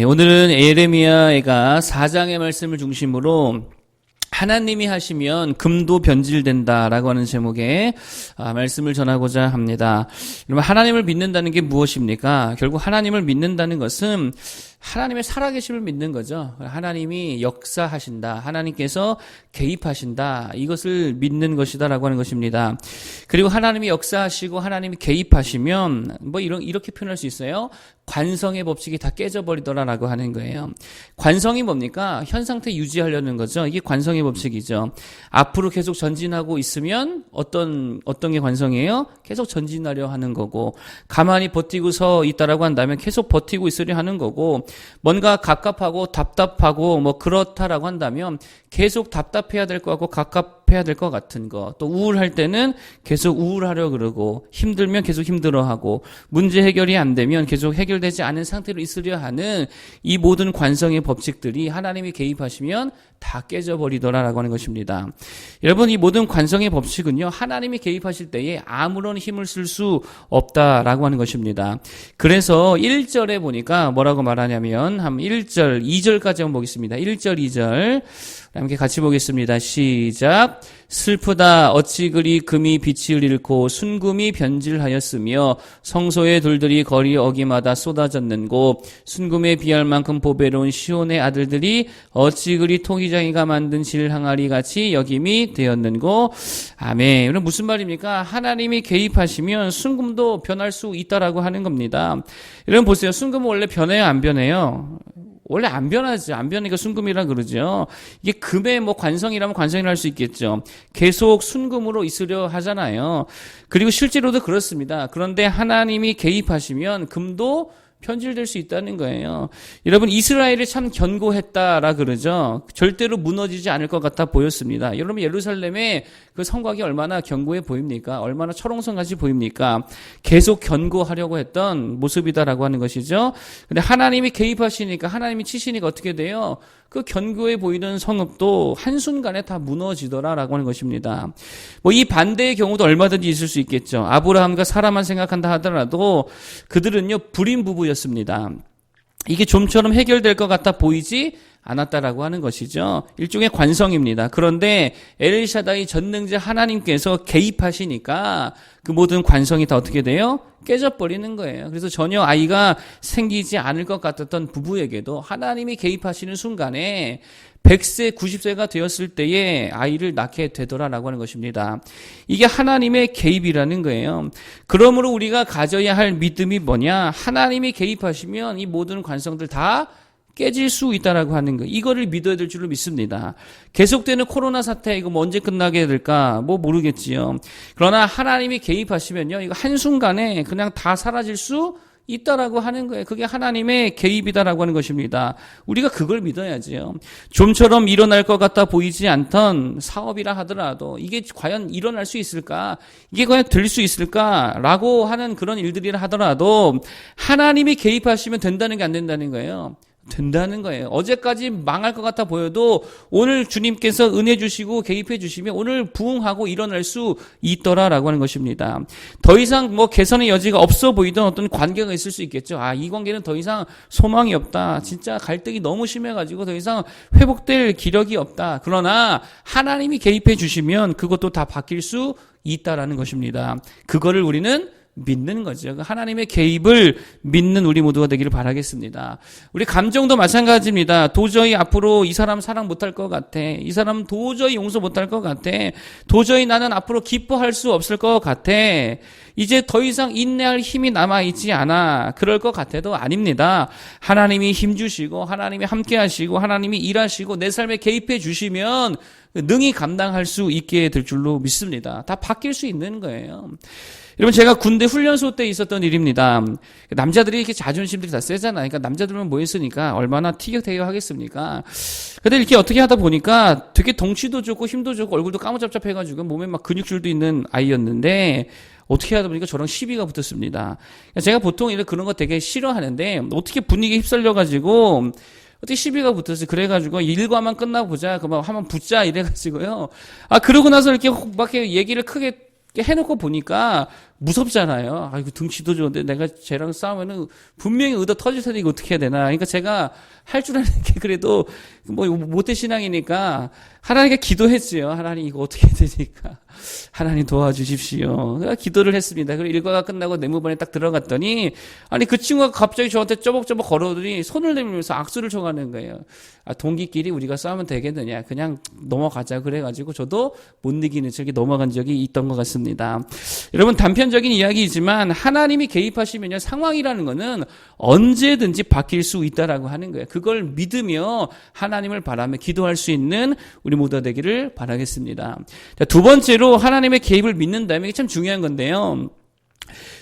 오늘은 예레미야가 4장의 말씀을 중심으로 하나님이 하시면 금도 변질된다라고 하는 제목의 말씀을 전하고자 합니다. 여러분, 하나님을 믿는다는 게 무엇입니까? 결국 하나님을 믿는다는 것은 하나님의 살아계심을 믿는 거죠. 하나님이 역사하신다. 하나님께서 개입하신다. 이것을 믿는 것이다라고 하는 것입니다. 그리고 하나님이 역사하시고 하나님이 개입하시면 이렇게 표현할 수 있어요. 관성의 법칙이 다 깨져버리더라라고 하는 거예요. 관성이 뭡니까? 현 상태 유지하려는 거죠. 이게 관성의 법칙이죠. 앞으로 계속 전진하고 있으면 어떤 게 관성이에요? 계속 전진하려 하는 거고, 가만히 버티고 서 있다라고 한다면 계속 버티고 있으려 하는 거고, 뭔가 갑갑하고 답답하고 그렇다라고 한다면 계속 답답해야 될 것 같고 갑갑해야 될 것 같은 거, 또 우울할 때는 계속 우울하려 그러고, 힘들면 계속 힘들어하고, 문제 해결이 안 되면 계속 해결되지 않은 상태로 있으려 하는 이 모든 관성의 법칙들이 하나님이 개입하시면 다 깨져버리더라라고 하는 것입니다. 여러분, 이 모든 관성의 법칙은요, 하나님이 개입하실 때에 아무런 힘을 쓸 수 없다라고 하는 것입니다. 그래서 1절에 보니까 뭐라고 말하냐면, 한 1절, 2절까지 한번 보겠습니다. 1절, 2절 함께 같이 보겠습니다. 시작. 슬프다. 어찌 그리 금이 빛을 잃고 순금이 변질하였으며 성소의 돌들이 거리 어기마다 쏟아졌는고, 순금에 비할 만큼 보배로운 시온의 아들들이 어찌 그리 토기장이가 만든 질 항아리 같이 여김이 되었는고. 아멘. 이건 무슨 말입니까? 하나님이 개입하시면 순금도 변할 수 있다라고 하는 겁니다. 여러분 보세요. 순금은 원래 변해요, 안 변해요? 원래 안 변하지. 안 변하니까 순금이라 그러죠. 이게 금의 관성이라면 관성이라 할 수 있겠죠. 계속 순금으로 있으려 하잖아요. 그리고 실제로도 그렇습니다. 그런데 하나님이 개입하시면 금도 편질될 수 있다는 거예요. 여러분, 이스라엘이 참 견고했다라 그러죠. 절대로 무너지지 않을 것 같아 보였습니다. 여러분, 예루살렘의 그 성곽이 얼마나 견고해 보입니까? 얼마나 철옹성같이 보입니까? 계속 견고하려고 했던 모습이다라고 하는 것이죠. 근데 하나님이 개입하시니까, 하나님이 치시니까 어떻게 돼요? 그 견고해 보이는 성읍도 한순간에 다 무너지더라라고 하는 것입니다. 이 반대의 경우도 얼마든지 있을 수 있겠죠. 아브라함과 사라만 생각한다 하더라도 그들은요, 불임 부부였습니다. 이게 좀처럼 해결될 것 같아 보이지 않았다라고 하는 것이죠. 일종의 관성입니다. 그런데 엘샤다이 전능자 하나님께서 개입하시니까 그 모든 관성이 다 어떻게 돼요? 깨져버리는 거예요. 그래서 전혀 아이가 생기지 않을 것 같았던 부부에게도 하나님이 개입하시는 순간에 100세, 90세가 되었을 때에 아이를 낳게 되더라라고 하는 것입니다. 이게 하나님의 개입이라는 거예요. 그러므로 우리가 가져야 할 믿음이 뭐냐? 하나님이 개입하시면 이 모든 관성들 다 깨질 수 있다라고 하는 거, 이거를 믿어야 될 줄로 믿습니다. 계속되는 코로나 사태, 이거 언제 끝나게 될까 모르겠지요. 그러나 하나님이 개입하시면요, 이거 한순간에 그냥 다 사라질 수 있다라고 하는 거예요. 그게 하나님의 개입이다라고 하는 것입니다. 우리가 그걸 믿어야지요. 좀처럼 일어날 것 같아 보이지 않던 사업이라 하더라도 이게 과연 일어날 수 있을까? 이게 과연 될 수 있을까? 라고 하는 그런 일들이라 하더라도 하나님이 개입하시면 된다는 게 안 된다는 거예요. 된다는 거예요. 어제까지 망할 것 같아 보여도 오늘 주님께서 은혜 주시고 개입해 주시면 오늘 부흥하고 일어날 수 있더라라고 하는 것입니다. 더 이상 개선의 여지가 없어 보이던 어떤 관계가 있을 수 있겠죠. 이 관계는 더 이상 소망이 없다. 진짜 갈등이 너무 심해가지고 더 이상 회복될 기력이 없다. 그러나 하나님이 개입해 주시면 그것도 다 바뀔 수 있다라는 것입니다. 그거를 우리는 믿는 거죠. 하나님의 개입을 믿는 우리 모두가 되기를 바라겠습니다. 우리 감정도 마찬가지입니다. 도저히 앞으로 이 사람 사랑 못할 것 같아. 이 사람 도저히 용서 못할 것 같아. 도저히 나는 앞으로 기뻐할 수 없을 것 같아. 이제 더 이상 인내할 힘이 남아있지 않아. 그럴 것 같아도 아닙니다. 하나님이 힘주시고 하나님이 함께하시고 하나님이 일하시고 내 삶에 개입해 주시면 능히 감당할 수 있게 될 줄로 믿습니다. 다 바뀔 수 있는 거예요. 여러분, 제가 군대 훈련소 때 있었던 일입니다. 남자들이 이렇게 자존심들이 다 세잖아요. 그러니까 남자들만 모였으니까 얼마나 티격태격 하겠습니까? 근데 이렇게 어떻게 하다 보니까 되게 덩치도 좋고 힘도 좋고 얼굴도 까무잡잡해가지고 몸에 막 근육줄도 있는 아이였는데 어떻게 하다 보니까 저랑 시비가 붙었습니다. 제가 보통 그런 거 되게 싫어하는데 어떻게 분위기에 휩쓸려가지고 어떻게 시비가 붙었어요. 그래가지고 일과만 끝나고 보자. 그만 한번 붙자 이래가지고요. 그러고 나서 이렇게 막 얘기를 크게 해놓고 보니까 무섭잖아요. 아이고, 등치도 좋은데 내가 쟤랑 싸우면은 분명히 의도 터질 텐데 이거 어떻게 해야 되나. 그러니까 제가 할 줄 아는 게 그래도 뭐 모태신앙이니까 하나님께 기도했어요. 하나님 이거 어떻게 해야 되니까. 하나님 도와주십시오. 그러니까 기도를 했습니다. 그리고 일과가 끝나고 내무반에 딱 들어갔더니 아니 그 친구가 갑자기 저한테 쪼벅쪼벅 걸어오더니 손을 내밀면서 악수를 쳐가는 거예요. 아, 동기끼리 우리가 싸우면 되겠느냐. 그냥 넘어가자. 그래가지고 저도 못 이기는 척이 넘어간 적이 있던 것 같습니다. 여러분 단편적인 이야기이지만 하나님이 개입하시면요. 상황이라는 거는 언제든지 바뀔 수 있다라고 하는 거예요. 그걸 믿으며 하나님을 바라며 기도할 수 있는 우리 모두가 되기를 바라겠습니다. 자, 두 번째로 하나님의 개입을 믿는다면 이게 참 중요한 건데요.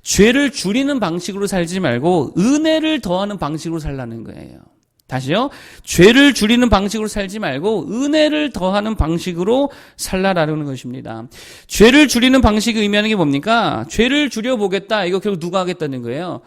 죄를 줄이는 방식으로 살지 말고 은혜를 더하는 방식으로 살라는 거예요. 다시요. 죄를 줄이는 방식으로 살지 말고 은혜를 더하는 방식으로 살라라는 것입니다. 죄를 줄이는 방식이 의미하는 게 뭡니까? 죄를 줄여보겠다. 이거 결국 누가 하겠다는 거예요?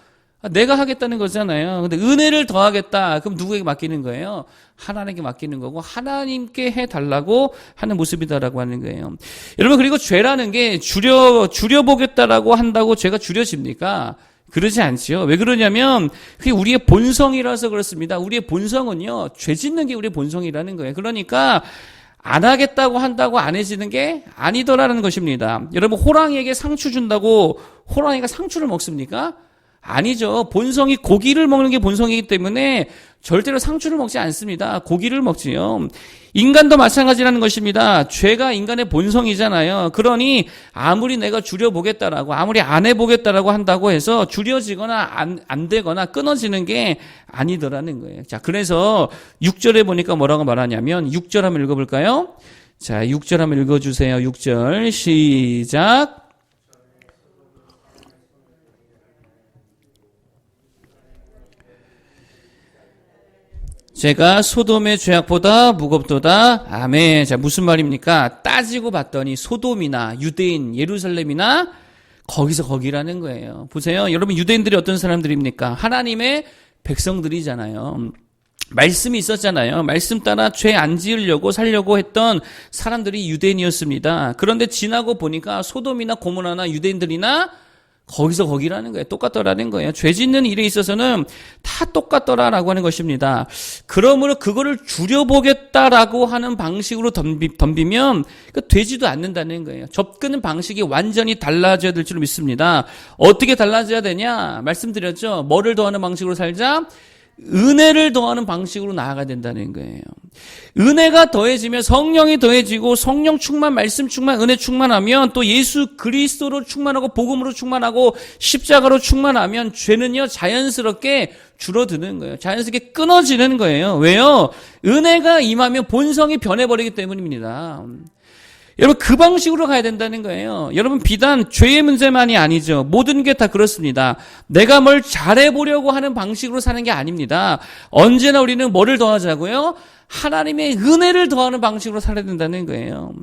내가 하겠다는 거잖아요. 근데 은혜를 더하겠다. 그럼 누구에게 맡기는 거예요? 하나님께 맡기는 거고 하나님께 해달라고 하는 모습이다라고 하는 거예요. 여러분 그리고 죄라는 게 줄여보겠다라고 한다고 죄가 줄여집니까? 그러지 않지요. 왜 그러냐면 그게 우리의 본성이라서 그렇습니다. 우리의 본성은요. 죄 짓는 게 우리의 본성이라는 거예요. 그러니까 안 하겠다고 한다고 안 해지는 게 아니더라는 것입니다. 여러분 호랑이에게 상추 준다고 호랑이가 상추를 먹습니까? 아니죠. 본성이 고기를 먹는 게 본성이기 때문에 절대로 상추를 먹지 않습니다. 고기를 먹지요. 인간도 마찬가지라는 것입니다. 죄가 인간의 본성이잖아요. 그러니 아무리 내가 줄여보겠다라고 아무리 안 해보겠다라고 한다고 해서 줄여지거나 안 되거나 끊어지는 게 아니더라는 거예요. 자, 그래서 6절에 보니까 뭐라고 말하냐면 6절 한번 읽어볼까요? 자, 6절 한번 읽어주세요. 6절 시작. 제가 소돔의 죄악보다 무겁도다. 아멘. 자, 무슨 말입니까? 따지고 봤더니 소돔이나 유대인, 예루살렘이나 거기서 거기라는 거예요. 보세요. 여러분 유대인들이 어떤 사람들입니까? 하나님의 백성들이잖아요. 말씀이 있었잖아요. 말씀 따라 죄 안 지으려고 살려고 했던 사람들이 유대인이었습니다. 그런데 지나고 보니까 소돔이나 고모라나 유대인들이나 거기서 거기라는 거예요. 똑같더라는 거예요. 죄 짓는 일에 있어서는 다 똑같더라라고 하는 것입니다. 그러므로 그거를 줄여보겠다라고 하는 방식으로 덤비면 되지도 않는다는 거예요. 접근은 방식이 완전히 달라져야 될 줄 믿습니다. 어떻게 달라져야 되냐? 말씀드렸죠. 뭐를 더하는 방식으로 살자? 은혜를 더하는 방식으로 나아가야 된다는 거예요. 은혜가 더해지면 성령이 더해지고 성령 충만, 말씀 충만, 은혜 충만하면 또 예수 그리스도로 충만하고 복음으로 충만하고 십자가로 충만하면 죄는요 자연스럽게 줄어드는 거예요. 자연스럽게 끊어지는 거예요. 왜요? 은혜가 임하면 본성이 변해버리기 때문입니다. 여러분 그 방식으로 가야 된다는 거예요. 여러분 비단 죄의 문제만이 아니죠. 모든 게 다 그렇습니다. 내가 뭘 잘해보려고 하는 방식으로 사는 게 아닙니다. 언제나 우리는 뭐를 더하자고요? 하나님의 은혜를 더하는 방식으로 살아야 된다는 거예요.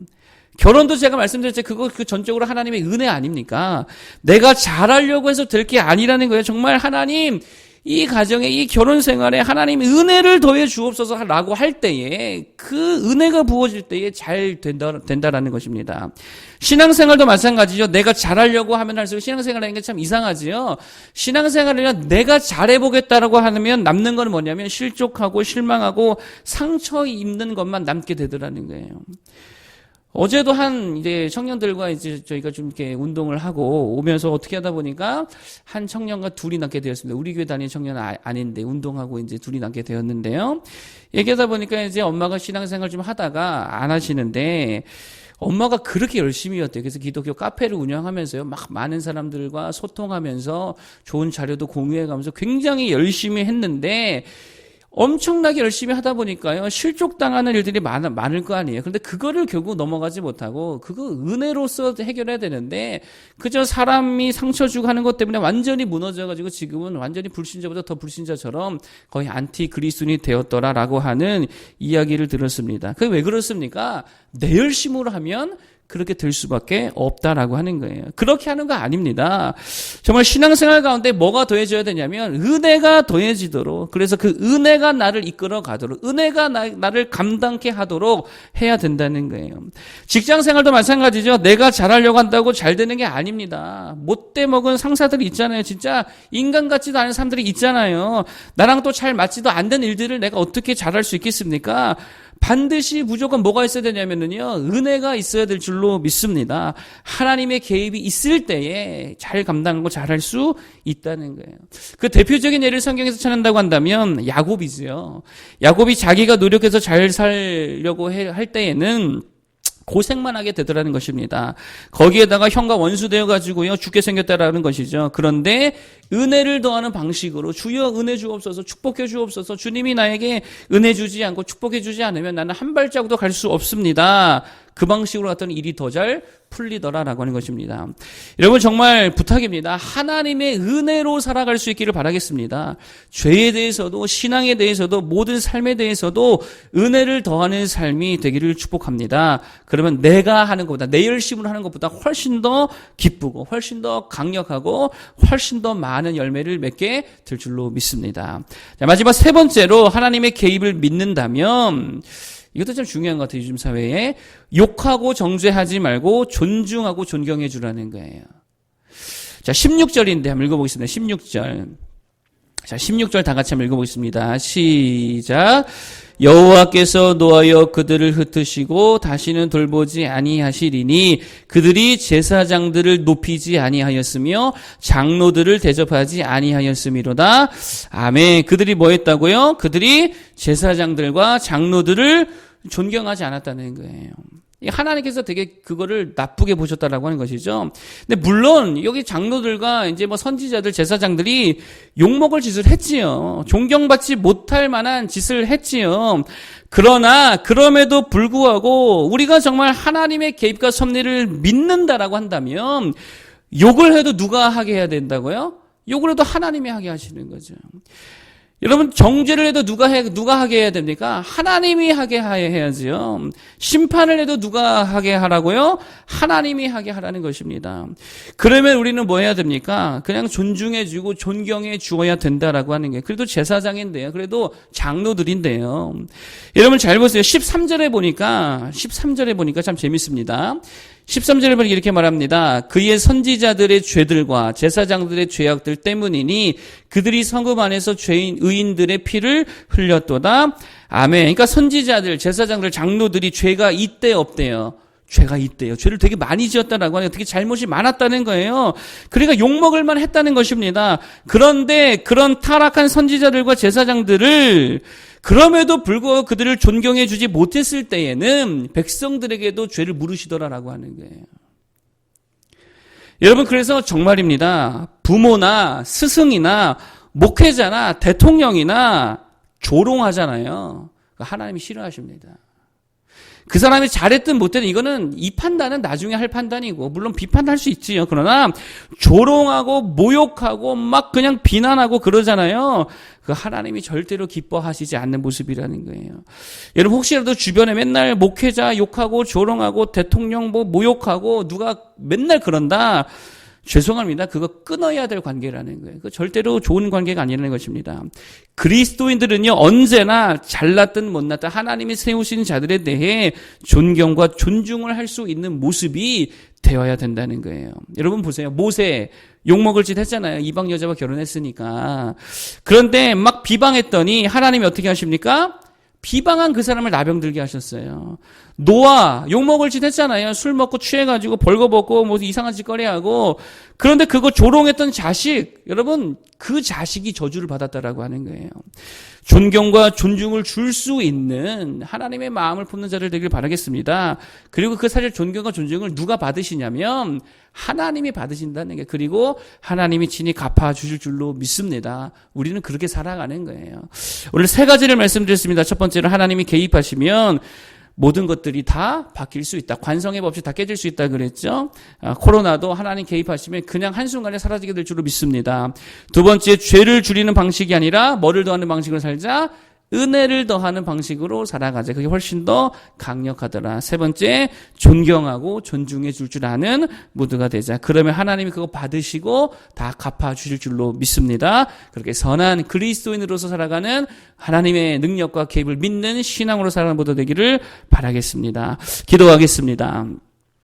결혼도 제가 말씀드렸죠. 그 전적으로 하나님의 은혜 아닙니까? 내가 잘하려고 해서 될 게 아니라는 거예요. 정말 하나님 이 가정에 이 결혼 생활에 하나님 은혜를 더해 주옵소서라고 할 때에 그 은혜가 부어질 때에 잘 된다라는 것입니다. 신앙생활도 마찬가지죠. 내가 잘하려고 하면 할수록 신앙생활하는 게 참 이상하지요. 신앙생활이란 내가 잘해보겠다라고 하면 남는 건 뭐냐면 실족하고 실망하고 상처 입는 것만 남게 되더라는 거예요. 어제도 이제 청년들과 이제 저희가 좀 이렇게 운동을 하고 오면서 어떻게 하다 보니까 한 청년과 둘이 낳게 되었습니다. 우리 교회 다니는 청년은 아닌데 운동하고 이제 둘이 낳게 되었는데요. 얘기하다 보니까 이제 엄마가 신앙생활 좀 하다가 안 하시는데 엄마가 그렇게 열심히 했대요. 그래서 기독교 카페를 운영하면서요. 막 많은 사람들과 소통하면서 좋은 자료도 공유해가면서 굉장히 열심히 했는데 엄청나게 열심히 하다 보니까요. 실족당하는 일들이 많을 거 아니에요. 그런데 그거를 결국 넘어가지 못하고 그거 은혜로서 해결해야 되는데 그저 사람이 상처 주고 하는 것 때문에 완전히 무너져가지고 지금은 완전히 불신자보다 더 불신자처럼 거의 안티 그리스도인이 되었더라라고 하는 이야기를 들었습니다. 그게 왜 그렇습니까? 내 열심으로 하면 그렇게 될 수밖에 없다라고 하는 거예요. 그렇게 하는 거 아닙니다. 정말 신앙생활 가운데 뭐가 더해져야 되냐면 은혜가 더해지도록, 그래서 그 은혜가 나를 이끌어 가도록, 은혜가 나를 감당케 하도록 해야 된다는 거예요. 직장생활도 마찬가지죠. 내가 잘하려고 한다고 잘 되는 게 아닙니다. 못돼 먹은 상사들이 있잖아요. 진짜 인간 같지도 않은 사람들이 있잖아요. 나랑 또 잘 맞지도 않는 일들을 내가 어떻게 잘할 수 있겠습니까? 반드시 무조건 뭐가 있어야 되냐면요, 은혜가 있어야 될 줄로 믿습니다. 하나님의 개입이 있을 때에 잘 감당하고 잘할 수 있다는 거예요. 그 대표적인 예를 성경에서 찾는다고 한다면 야곱이죠. 야곱이 자기가 노력해서 잘 살려고 할 때에는 고생만 하게 되더라는 것입니다. 거기에다가 형과 원수 되어가지고요, 죽게 생겼다라는 것이죠. 그런데 은혜를 더하는 방식으로 주여 은혜 주옵소서, 축복해 주옵소서, 주님이 나에게 은혜 주지 않고 축복해 주지 않으면 나는 한 발자국도 갈 수 없습니다. 그 방식으로 갔던 일이 더 잘 풀리더라라고 하는 것입니다. 여러분 정말 부탁입니다. 하나님의 은혜로 살아갈 수 있기를 바라겠습니다. 죄에 대해서도 신앙에 대해서도 모든 삶에 대해서도 은혜를 더하는 삶이 되기를 축복합니다. 그러면 내가 하는 것보다, 내 열심으로 하는 것보다 훨씬 더 기쁘고 훨씬 더 강력하고 훨씬 더 많은 열매를 맺게 될 줄로 믿습니다. 자, 마지막 세 번째로 하나님의 개입을 믿는다면, 이것도 참 중요한 것 같아요. 요즘 사회에 욕하고 정죄하지 말고 존중하고 존경해 주라는 거예요. 자, 16절인데 한번 읽어보겠습니다. 16절. 자, 16절 다 같이 한번 읽어보겠습니다. 시작. 여호와께서 노하여 그들을 흩으시고 다시는 돌보지 아니하시리니 그들이 제사장들을 높이지 아니하였으며 장로들을 대접하지 아니하였음이로다. 아멘. 그들이 뭐 했다고요? 그들이 제사장들과 장로들을 존경하지 않았다는 거예요. 하나님께서 되게 그거를 나쁘게 보셨다라고 하는 것이죠. 근데 물론 여기 장로들과 이제 뭐 선지자들, 제사장들이 욕먹을 짓을 했지요. 존경받지 못할 만한 짓을 했지요. 그러나 그럼에도 불구하고 우리가 정말 하나님의 개입과 섭리를 믿는다라고 한다면 욕을 해도 누가 하게 해야 된다고요? 욕을 해도 하나님이 하게 하시는 거죠. 여러분, 정죄를 해도 누가 하게 해야 됩니까? 하나님이 하게 해야지요. 심판을 해도 누가 하게 하라고요? 하나님이 하게 하라는 것입니다. 그러면 우리는 뭐 해야 됩니까? 그냥 존중해주고 존경해 주어야 된다라고 하는 게. 그래도 제사장인데요. 그래도 장로들인데요. 여러분 잘 보세요. 13절에 보니까 참 재밌습니다. 13절에 보니까 이렇게 말합니다. 그의 선지자들의 죄들과 제사장들의 죄악들 때문이니 그들이 성읍 안에서 의인들의 피를 흘렸도다. 아멘. 그러니까 선지자들, 제사장들, 장로들이 죄가 있대 없대요? 죄가 있대요. 죄를 되게 많이 지었다라고 하네요. 되게 잘못이 많았다는 거예요. 그러니까 욕먹을 만 했다는 것입니다. 그런데 그런 타락한 선지자들과 제사장들을 그럼에도 불구하고 그들을 존경해 주지 못했을 때에는 백성들에게도 죄를 물으시더라라고 하는 거예요. 여러분, 그래서 정말입니다. 부모나 스승이나 목회자나 대통령이나 조롱하잖아요. 하나님이 싫어하십니다. 그 사람이 잘했든 못했든 이거는 이 판단은 나중에 할 판단이고 물론 비판할 수 있지요. 그러나 조롱하고 모욕하고 막 그냥 비난하고 그러잖아요. 그 하나님이 절대로 기뻐하시지 않는 모습이라는 거예요. 여러분 혹시라도 주변에 맨날 목회자 욕하고 조롱하고 대통령 뭐 모욕하고 누가 맨날 그런다. 죄송합니다. 그거 끊어야 될 관계라는 거예요. 그거 절대로 좋은 관계가 아니라는 것입니다. 그리스도인들은요, 언제나 잘났든 못났든 하나님이 세우신 자들에 대해 존경과 존중을 할 수 있는 모습이 되어야 된다는 거예요. 여러분 보세요. 모세 욕먹을 짓 했잖아요. 이방 여자와 결혼했으니까. 그런데 막 비방했더니 하나님이 어떻게 하십니까? 비방한 그 사람을 나병들게 하셨어요. 노아 욕먹을 짓 했잖아요. 술 먹고 취해가지고 벌거벗고 뭐 이상한 짓거리 하고. 그런데 그거 조롱했던 자식, 여러분 그 자식이 저주를 받았다라고 하는 거예요. 존경과 존중을 줄 수 있는 하나님의 마음을 품는 자를 되길 바라겠습니다. 그리고 그 사실 존경과 존중을 누가 받으시냐면 하나님이 받으신다는 게, 그리고 하나님이 친히 갚아주실 줄로 믿습니다. 우리는 그렇게 살아가는 거예요. 오늘 세 가지를 말씀드렸습니다. 첫 번째로 하나님이 개입하시면 모든 것들이 다 바뀔 수 있다. 관성의 법칙 다 깨질 수 있다 그랬죠. 코로나도 하나님 개입하시면 그냥 한순간에 사라지게 될 줄로 믿습니다. 두 번째, 죄를 줄이는 방식이 아니라 뭐를 더하는 방식으로 살자? 은혜를 더하는 방식으로 살아가자. 그게 훨씬 더 강력하더라. 세 번째, 존경하고 존중해 줄 줄 아는 모두가 되자. 그러면 하나님이 그거 받으시고 다 갚아주실 줄로 믿습니다. 그렇게 선한 그리스도인으로서 살아가는 하나님의 능력과 개입을 믿는 신앙으로 살아가는 모두 되기를 바라겠습니다. 기도하겠습니다.